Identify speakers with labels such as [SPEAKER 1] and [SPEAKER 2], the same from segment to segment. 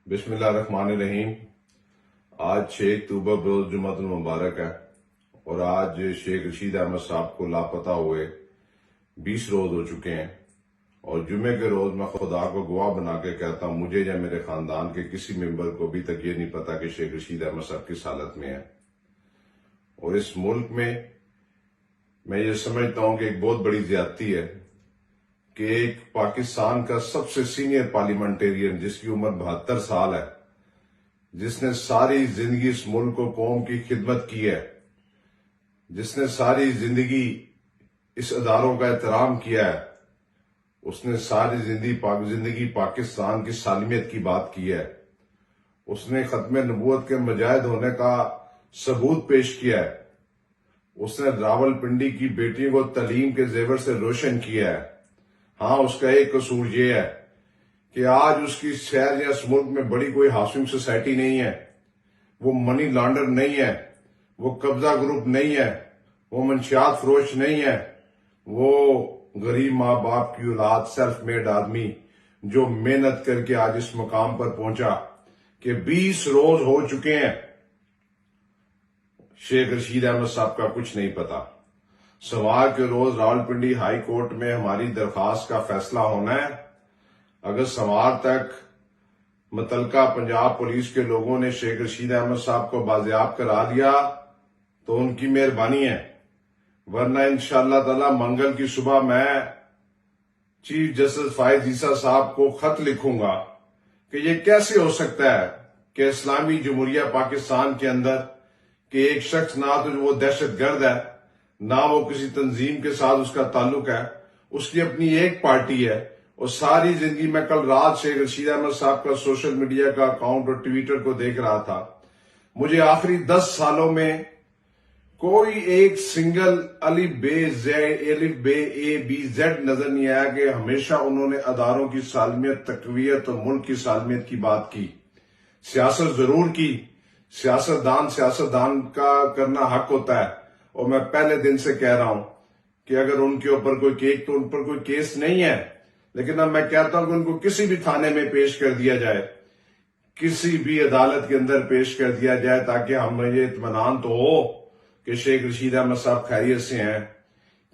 [SPEAKER 1] بسم اللہ الرحمن الرحیم۔ آج 6 اکتوبر بروز جمعۃ المبارک ہے اور آج شیخ رشید احمد صاحب کو لاپتہ ہوئے 20 روز ہو چکے ہیں، اور جمعے کے روز میں خدا کو گواہ بنا کے کہتا ہوں، مجھے یا میرے خاندان کے کسی ممبر کو ابھی تک یہ نہیں پتا کہ شیخ رشید احمد صاحب کس حالت میں ہے۔ اور اس ملک میں یہ سمجھتا ہوں کہ ایک بہت بڑی زیادتی ہے کہ ایک پاکستان کا سب سے سینئر پارلیمنٹیرین جس کی عمر 72 سال ہے، جس نے ساری زندگی اس ملک و قوم کی خدمت کی ہے، جس نے ساری زندگی اس اداروں کا احترام کیا ہے، اس نے ساری زندگی پاکستان کی سالمیت کی بات کی ہے، اس نے ختم نبوت کے مجاہد ہونے کا ثبوت پیش کیا ہے، اس نے راولپنڈی کی بیٹیوں کو تعلیم کے زیور سے روشن کیا ہے۔ ہاں، اس کا ایک قصور یہ ہے کہ آج اس کی شہر یا اس ملک میں بڑی کوئی ہاؤسنگ سوسائٹی نہیں ہے، وہ منی لانڈر نہیں ہے، وہ قبضہ گروپ نہیں ہے، وہ منشیات فروش نہیں ہے، وہ غریب ماں باپ کی اولاد، سیلف میڈ آدمی جو محنت کر کے آج اس مقام پر پہنچا کہ 20 روز ہو چکے ہیں، شیخ رشید احمد صاحب کا کچھ نہیں پتا۔ سوار کے روز راولپنڈی ہائی کورٹ میں ہماری درخواست کا فیصلہ ہونا ہے۔ اگر سوار تک متعلقہ پنجاب پولیس کے لوگوں نے شیخ رشید احمد صاحب کو بازیاب کرا دیا تو ان کی مہربانی ہے، ورنہ انشاءاللہ تعالی منگل کی صبح میں چیف جسٹس فائز عیسیٰ صاحب کو خط لکھوں گا کہ یہ کیسے ہو سکتا ہے کہ اسلامی جمہوریہ پاکستان کے اندر کہ ایک شخص نہ تو وہ دہشت گرد ہے، نہ وہ کسی تنظیم کے ساتھ اس کا تعلق ہے، اس کی اپنی ایک پارٹی ہے، اور ساری زندگی میں کل رات شیخ رشید احمد صاحب کا سوشل میڈیا کا اکاؤنٹ اور ٹویٹر کو دیکھ رہا تھا۔ مجھے آخری 10 سالوں میں کوئی ایک سنگل الف بے اے بی زیڈ نظر نہیں آیا کہ ہمیشہ انہوں نے اداروں کی سالمیت، تقویت اور ملک کی سالمیت کی بات کی۔ سیاست ضرور کی، سیاستدان کا کرنا حق ہوتا ہے، اور میں پہلے دن سے کہہ رہا ہوں کہ اگر ان کے اوپر کوئی کیس نہیں ہے، لیکن اب میں کہتا ہوں کہ ان کو کسی بھی تھانے میں پیش کر دیا جائے، کسی بھی عدالت کے اندر پیش کر دیا جائے، تاکہ ہمیں یہ اطمینان تو ہو کہ شیخ رشید احمد صاحب خیریت سے ہیں۔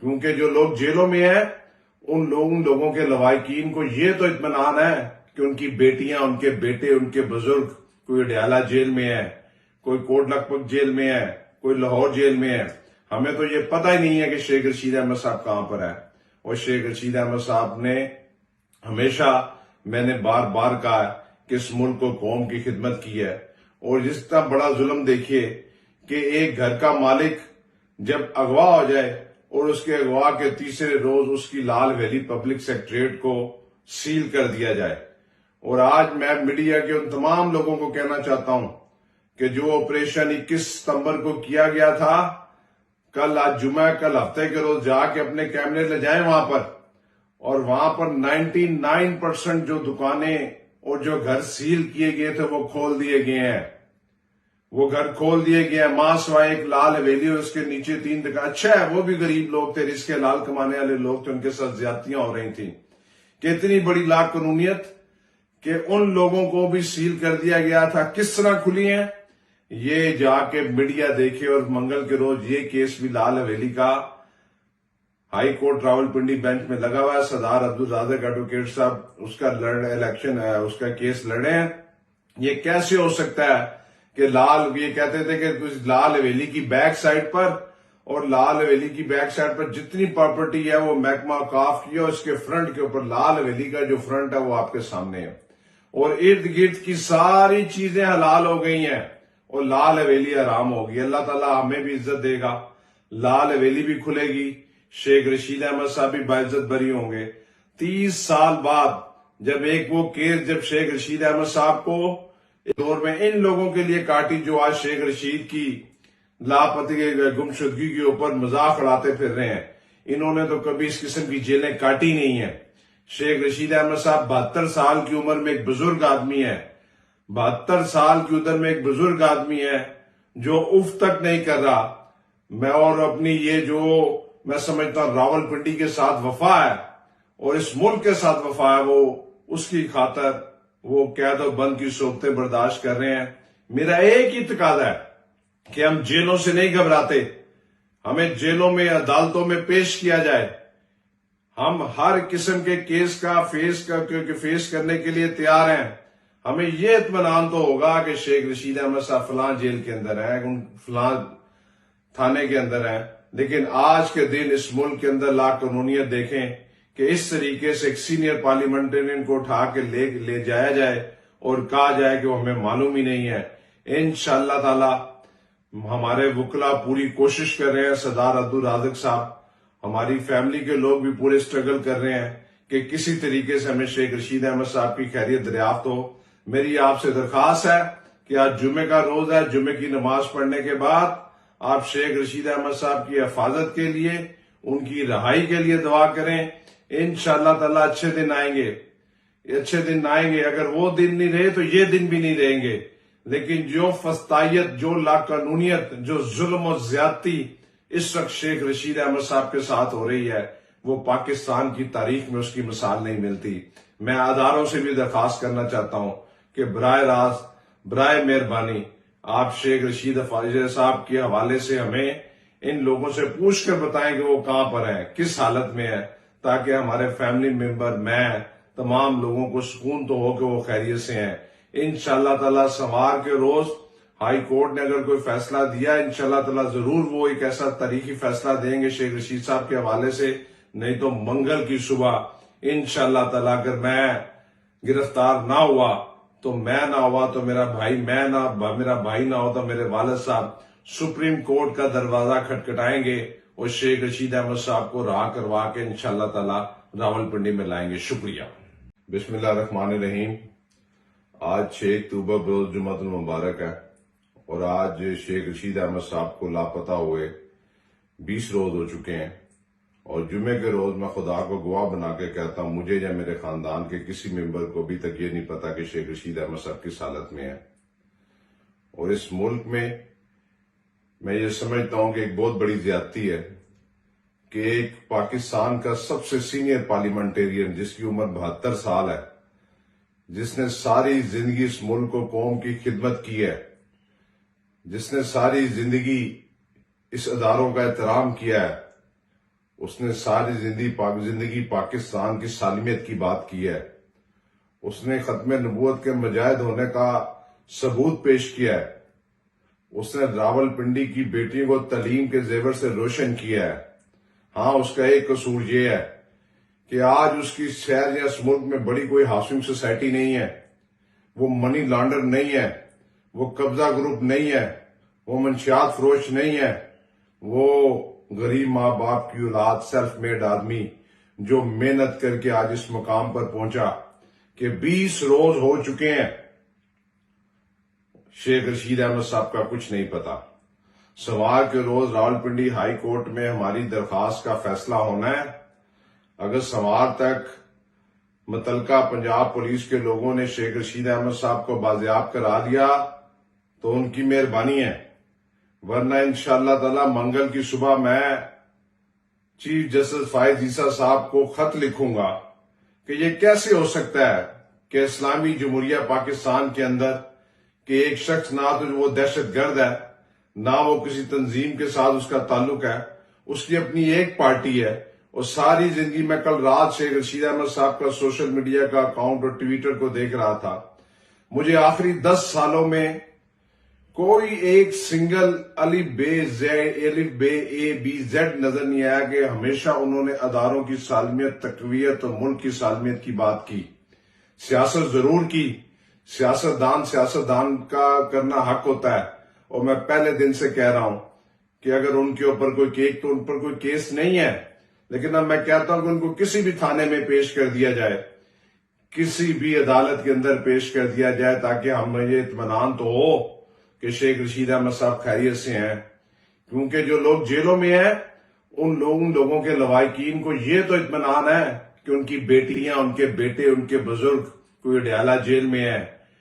[SPEAKER 1] کیونکہ جو لوگ جیلوں میں ہیں ان لوگوں کے لواحقین کو یہ تو اطمینان ہے کہ ان کی بیٹیاں، ان کے بیٹے، ان کے بزرگ کوئی اڈیالہ جیل میں ہے، کوئی کوٹ لکھپت جیل میں ہے، کوئی لاہور جیل میں ہے۔ ہمیں تو یہ پتہ ہی نہیں ہے کہ شیخ رشید احمد صاحب کہاں پر ہے۔ اور شیخ رشید احمد صاحب نے ہمیشہ، میں نے بار بار کہا کہ اس ملک و قوم کی خدمت کی ہے، اور جس طرح بڑا ظلم دیکھیے کہ ایک گھر کا مالک جب اغوا ہو جائے اور اس کے اغوا کے تیسرے روز اس کی لال ویلی پبلک سیکریٹریٹ کو سیل کر دیا جائے۔ اور آج میں میڈیا کے ان تمام لوگوں کو کہنا چاہتا ہوں کہ جو آپریشن 21 ستمبر کو کیا گیا تھا، آج جمعہ، کل ہفتے کے روز جا کے اپنے کیمرے لے جائیں وہاں پر، اور وہاں پر 99% جو دکانیں اور جو گھر سیل کیے گئے تھے وہ کھول دیے گئے ہیں۔ وہ گھر کھول دیے گئے ہیں، ماں سوائے ایک لال حویلی اور اس کے نیچے 3 دکان۔ اچھا ہے، وہ بھی غریب لوگ تھے، رزق حلال کمانے والے لوگ تھے، ان کے ساتھ زیادتیاں ہو رہی تھیں۔ کہ اتنی بڑی لا قانونیت کہ ان لوگوں کو بھی سیل کر دیا گیا تھا۔ کس طرح کھلی ہیں یہ جا کے میڈیا دیکھے، اور منگل کے روز یہ کیس بھی لال حویلی کا ہائی کورٹ راولپنڈی بینچ میں لگا ہوا ہے۔ سردار عبدالرازق ایڈوکیٹ صاحب اس کا الیکشن ہے، اس کا کیس لڑے ہیں۔ یہ کیسے ہو سکتا ہے کہ یہ کہتے تھے کہ لال حویلی کی بیک سائڈ پر، اور لال حویلی کی بیک سائڈ پر جتنی پراپرٹی ہے وہ محکمہ اوقاف کی ہے، اس کے فرنٹ کے اوپر لال حویلی کا جو فرنٹ ہے وہ آپ کے سامنے ہے، اور ارد گرد کی ساری چیزیں حلال ہو گئی ہیں اور لال حویلی حرام ہوگی۔ اللہ تعالیٰ ہمیں بھی عزت دے گا، لال حویلی بھی کھلے گی، شیخ رشید احمد صاحب بھی باعزت بری ہوں گے۔ 30 سال بعد جب وہ کیس جب شیخ رشید احمد صاحب کو ایک دور میں ان لوگوں کے لیے کاٹی جو آج شیخ رشید کی لاپتگی گمشدگی کے اوپر مذاق اڑاتے پھر رہے ہیں، انہوں نے تو کبھی اس قسم کی جیلیں کاٹی نہیں ہیں۔ شیخ رشید احمد صاحب 72 سال کی عمر میں ایک بزرگ آدمی ہے، 72 سال کی عمر میں ایک بزرگ آدمی ہے جو اف تک نہیں کر رہا۔ میں اور اپنی یہ جو میں سمجھتا ہوں راولپنڈی کے ساتھ وفا ہے اور اس ملک کے ساتھ وفا ہے، وہ اس کی خاطر وہ قید و بند کی صورتیں برداشت کر رہے ہیں. میرا ایک ہی تقاضا ہے کہ ہم جیلوں سے نہیں گھبراتے. ہمیں جیلوں میں عدالتوں میں پیش کیا جائے. ہم ہر قسم کے کیس کا فیس کرنے کے لیے تیار ہیں. ہمیں یہ اطمینان تو ہوگا کہ شیخ رشید احمد صاحب فلاں جیل کے اندر ہیں, فلاں تھانے کے اندر ہیں, لیکن آج کے دن اس ملک کے اندر لا قانونیت دیکھیں کہ اس طریقے سے ایک سینئر پارلیمنٹرین کو اٹھا کے لے جایا جائے اور کہا جائے کہ وہ ہمیں معلوم ہی نہیں ہے. انشاءاللہ تعالی ہمارے وکلا پوری کوشش کر رہے ہیں. سردار عبدالرازق صاحب, ہماری فیملی کے لوگ بھی پورے سٹرگل کر رہے ہیں کہ کسی طریقے سے ہمیں شیخ رشید احمد صاحب کی خیریت دریافت ہو. میری آپ سے درخواست ہے کہ آج جمعے کا روز ہے, جمعے کی نماز پڑھنے کے بعد آپ شیخ رشید احمد صاحب کی حفاظت کے لیے, ان کی رہائی کے لیے دعا کریں. انشاءاللہ تعالی اچھے دن آئیں گے, اچھے دن آئیں گے. اگر وہ دن نہیں رہے تو یہ دن بھی نہیں رہیں گے. لیکن جو فسطائیت, جو لاقانونیت, جو ظلم و زیادتی اس وقت شیخ رشید احمد صاحب کے ساتھ ہو رہی ہے, وہ پاکستان کی تاریخ میں اس کی مثال نہیں ملتی. میں اداروں سے بھی درخواست کرنا چاہتا ہوں کہ براہ راست, برائے مہربانی آپ شیخ رشید صاحب کے حوالے سے ہمیں ان لوگوں سے پوچھ کر بتائیں کہ وہ کہاں پر ہیں, کس حالت میں ہیں, تاکہ ہمارے فیملی ممبر, میں, تمام لوگوں کو سکون تو ہو کہ وہ خیریت سے ہیں. انشاءاللہ تعالی سوار کے روز ہائی کورٹ نے اگر کوئی فیصلہ دیا, انشاءاللہ تعالی ضرور وہ ایک ایسا تاریخی فیصلہ دیں گے شیخ رشید صاحب کے حوالے سے. نہیں تو منگل کی صبح انشاءاللہ تعالی اگر میں گرفتار نہ ہوا تو میں نہ ہوا تو میرا بھائی, میرا بھائی نہ ہو تو میرے والد صاحب سپریم کورٹ کا دروازہ کھٹکھٹائیں گے اور شیخ رشید احمد صاحب کو رہا کروا کے انشاءاللہ تعالی راولپنڈی میں لائیں گے. شکریہ. بسم اللہ الرحمن الرحیم. آج 6 اکتوبر بروز جمعۃ المبارک ہے اور آج شیخ رشید احمد صاحب کو لاپتہ ہوئے 20 روز ہو چکے ہیں. اور جمعے کے روز میں خدا کو گواہ بنا کے کہتا ہوں, مجھے یا میرے خاندان کے کسی ممبر کو ابھی تک یہ نہیں پتا کہ شیخ رشید احمد صاحب کس حالت میں ہے. اور اس ملک میں یہ سمجھتا ہوں کہ ایک بہت بڑی زیادتی ہے کہ ایک پاکستان کا سب سے سینئر پارلیمنٹرین جس کی عمر 72 سال ہے, جس نے ساری زندگی اس ملک و قوم کی خدمت کی ہے, جس نے ساری زندگی اس اداروں کا احترام کیا ہے, اس نے ساری زندگی پاکستان کی سالمیت کی بات کی ہے, اس نے ختم نبوت کے مجاہد ہونے کا ثبوت پیش کیا ہے, اس نے راولپنڈی کی بیٹیوں کو تعلیم کے زیور سے روشن کیا ہے. ہاں, اس کا ایک قصور یہ ہے کہ آج اس کی شہر یا اس ملک میں بڑی کوئی ہاؤسنگ سوسائٹی نہیں ہے, وہ منی لانڈر نہیں ہے, وہ قبضہ گروپ نہیں ہے, وہ منشیات فروش نہیں ہے, وہ غریب ماں باپ کی اولاد, سیلف میڈ آدمی جو محنت کر کے آج اس مقام پر پہنچا کہ 20 روز ہو چکے ہیں. شیخ رشید احمد صاحب کا کچھ نہیں پتا. سوار کے روز راولپنڈی ہائی کورٹ میں ہماری درخواست کا فیصلہ ہونا ہے. اگر سوار تک متعلقہ پنجاب پولیس کے لوگوں نے شیخ رشید احمد صاحب کو بازیاب کرا دیا تو ان کی مہربانی ہے, ورنہ انشاءاللہ تعالی منگل کی صبح میں چیف جسٹس فائز عیسیٰ صاحب کو خط لکھوں گا کہ یہ کیسے ہو سکتا ہے کہ اسلامی جمہوریہ پاکستان کے اندر کہ ایک شخص نہ تو وہ دہشت گرد ہے, نہ وہ کسی تنظیم کے ساتھ اس کا تعلق ہے, اس کی اپنی ایک پارٹی ہے, اور ساری زندگی میں کل رات شیخ رشید احمد صاحب کا سوشل میڈیا کا اکاؤنٹ اور ٹویٹر کو دیکھ رہا تھا. مجھے آخری 10 سالوں میں کوئی ایک سنگل الف بے اے بی زیڈ نظر نہیں آیا کہ ہمیشہ انہوں نے اداروں کی سالمیت, تقویت اور ملک کی سالمیت کی بات کی. سیاست ضرور کی, سیاستدان کا کرنا حق ہوتا ہے, اور میں پہلے دن سے کہہ رہا ہوں کہ اگر ان کے اوپر کوئی کیس نہیں ہے, لیکن اب میں کہتا ہوں کہ ان کو کسی بھی تھانے میں پیش کر دیا جائے, کسی بھی عدالت کے اندر پیش کر دیا جائے, تاکہ ہمیں یہ اطمینان تو ہو کہ شیخ رشید احمد صاحب خیریت سے ہیں. کیونکہ جو لوگ جیلوں میں ہیں ان لوگوں کے لواحقین کو یہ تو اطمینان ہے کہ ان کی بیٹیاں, ان کے بیٹے, ان کے بزرگ کوئی اڈیالہ جیل میں ہیں,